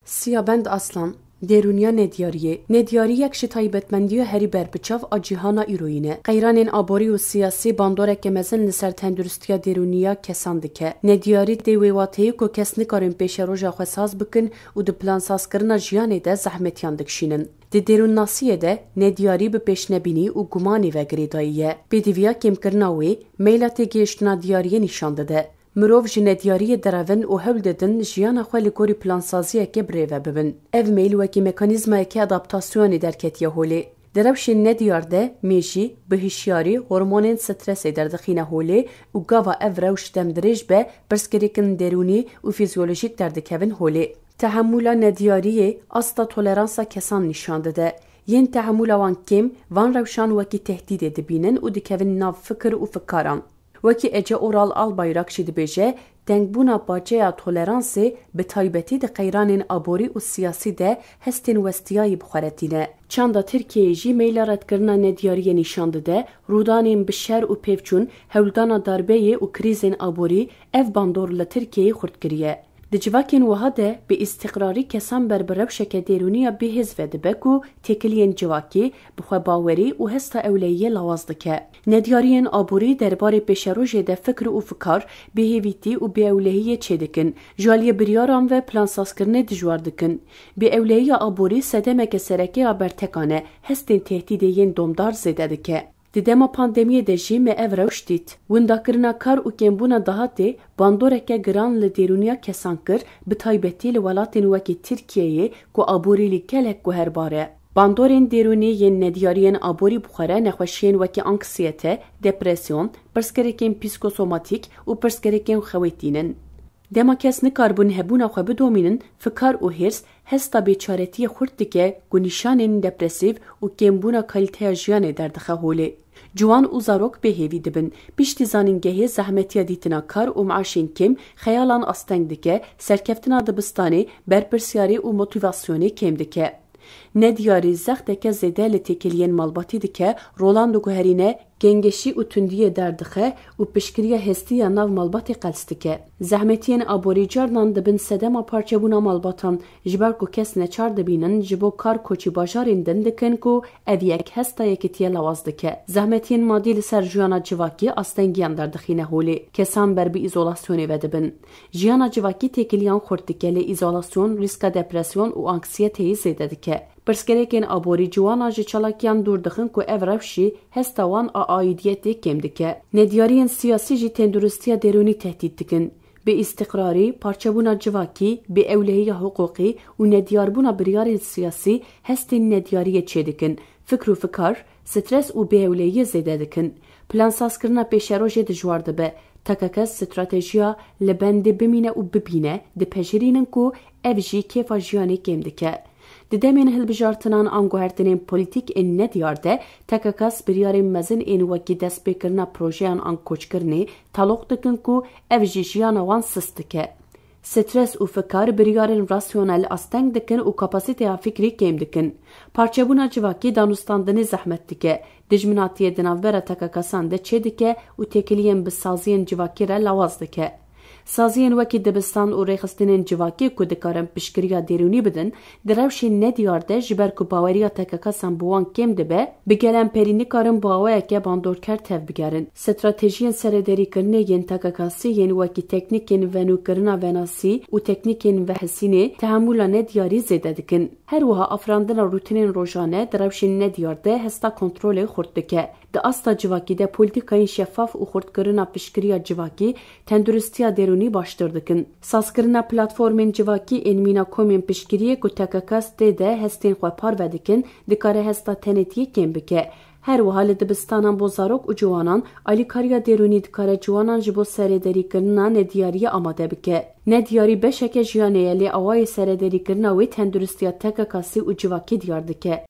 Siyabend Aslan Deruniya Nedyari yek ji taybetmendiya herî berbiçav a cîhana îroyîne. Qeyranên aborî û siyasî bandoreke mezin li ser tenduristiya derûniya kesan dike. Nedyarî tê wê wateyê ku kes nikarin pêşeroja xwe saz bikin û di plansazkirina jiyanê de zehmetiyan dikişînin. Di derûnnasiyê de nedyarî bi pêşnebînî û gumanê vegerê dayiye. Pêdiviya kêmkirina wê meyla têgihiştina diyariyê nîşan dide. Mirov ji nedyariyê derevin û hewl didin jiyana xwe li gorî plansaziyekê birêve bibin. Ev meyl wekî mekanîzmayekî adaptasyonê derketiye holê. Di rewşên nedyar de mêjî, bihişyarî, hormonên stresê derdixîne holê û gava ev rewş demdirêj be pirsgirêkin derûnî û fizyolojîk derdikevin holê. Tehemmûla nedyariyê asta toleransa kesan nîşan dide. Yên tehemmûla wan kêm, van rewşan wekî tehdîdê dibînin û dikevin nav fikir û fikaran. Wekî Ece Oral Albayrak jî dibêje, dengbûna baceya toleransê bi taybetî di qeyranên aborî û siyasî de hestên westiyayî bixweretîne. Çanda Tirkiyeyê jî meyla redkirina nedyariyê nîşan dide, rûdanên bi şer û pêvçûn, hewldana darbeyê û krîzên aborî ev bandor li Tirkiyeyê xurt kiriye. Di civakên wiha de bi îstiqrarî kesan ber bi rewşeke derûniya bêhêz vedibe ku têkiliyên civakî, bi xwebawerî û hesta ewleyiyê lawaz dike. Nedyariyên aborî derbarê pêşerojê de fikr û fikar, bêhêvîtî û bêewlehiyê çêdikin. Ji aliyê biryaran ve plansazkirinê dijwar dikin. Bêewlehiya aborî sedemeke serekê a bertekan e, hestên tehdîdê yên domdar zêde dike. Di dema pandemiyê de jî me ev rewş dît. Windakirina kar û kêmbûna dahatê bandoreke giran li derûniya kesan kir, bi taybetî li welatên wekî Tirkiyeyê ku aborîlî gelek guherbar e. Bandorên derûnî yên nedyariyên aborî bixwere nexweşiyên wekî anksiyete, depresyon, pirsgirêkên psîkosomatîk û pirsgirêkên xewêtînin. Dema kes nikarbûn hebûna xwe bidomînin, fikar û hêrs hesta bêçaretiyê xurt dike ku nîşanên depresîv û kêmbûna kalîteya jiyanê derdixe holê. Ciwan û zarok bêhêvî dibin. Piştî zanîngehê zehmetiya dîtina kar û maaşên kêm xeyalan asteng dike, serkeftina dibistanê, berpirsyarî û motivasyonê kêm dike. Nedyarî zexteke zêde li têkiliyên malbatî dike, rolan diguherîne, gengeşî û tundiyê derdixe û piştgiriya hestiya nav malbatê qels dike. Zehmetiyên aborî carnan dibin sedema parçebûna malbatan ji ber ku kes neçar dibînin ji bo kar koçî bajarên din dikin ku ev yek hesta yekîtiye lawaz dike. Zehmetiyên madî li ser jiyana civakî astengiyan derdixîne holê. Kesan ber bi îzolasyonê ve dibin. Jiyana civakî têkiliyan xurt dike lê îzolasyon, rîska depresyon û anksiyeteyê zêde dike. Pirsgirêkên aborî ciwanan ji çalakiyan dûr dixin ku ev rewşî hesta wan a aidiyetê kêm dike. Nedyariyên siyasî jî tenduristiya derûnî tehdît dikin. Bi îstiqrarî, parçebûna civakî, bêewlehiya hiqûqî û nedyarbûna biryarên siyasî hestên nedyariyê çêdikin. Fikr û fikar, stres û bêewlehiyê zêde dikin. Plansazkirina pêşerojê dijwar dibe. Tekekes stratejiya li bendê bimîne û bibîne, dipejirînin ku ev jî kêfa jiyanê kêm dike. Di demên hilbijartinan an guhertinên polîtîk ên nedyar de tekekes biryarên mezin ên wekî destpêkirina projeyan an koçkirinê taloq dikin ku ev jî jiyana wan sis dike. Stres û fikar biryarên rasyonel asteng dikin û kapasiteya fikrî kêm dikin. Parçebûna civakî danûstandinê zehmet dike. Dijminatiyê di navbera tekekesan de çê dike û têkiliyên bi saziyên civakî re lawaz dike. Saziyên wekî dibistan û rêxistinên civakî ku dikarin piştgiriya derûnî bidin, di rewşên nedyar de ji ber ku baweriya tekekesan bi wan kêm dibe, bi gelemperî nikarin baweyeke bandorker tev bigerin. Stratejiyên serêderîkirinê yên tekekasî yên wekî teknîkên venûkirina venasî û teknîkên vehesînê tehemmûla nedyarî zêde dikin. Her wiha afirandina rûtinên rojane di rewşên nedyar de hesta kontrolê xurt dike. Di asta civakî de polîtikayên şeffaf û xurtkirina piştgiriya civakî tenduristiya derûnî baştir dikin. Sazkirina platformên civakî ên mîna komên piştgiriyê ku tekekes tê de hestên xwe parve dikin, dikare hesta tenêtiyê kêm bike. Her wiha li dibistanan bo zarok û ciwanan, alîkariya derûnî dikare ciwanan ji bo serêderîkirina nedyariyê amade bike. Nedyarî beşeke jiyanê ye lê awayê serêderîkirina wê tenduristiya tekekasî û civakî diyar dike.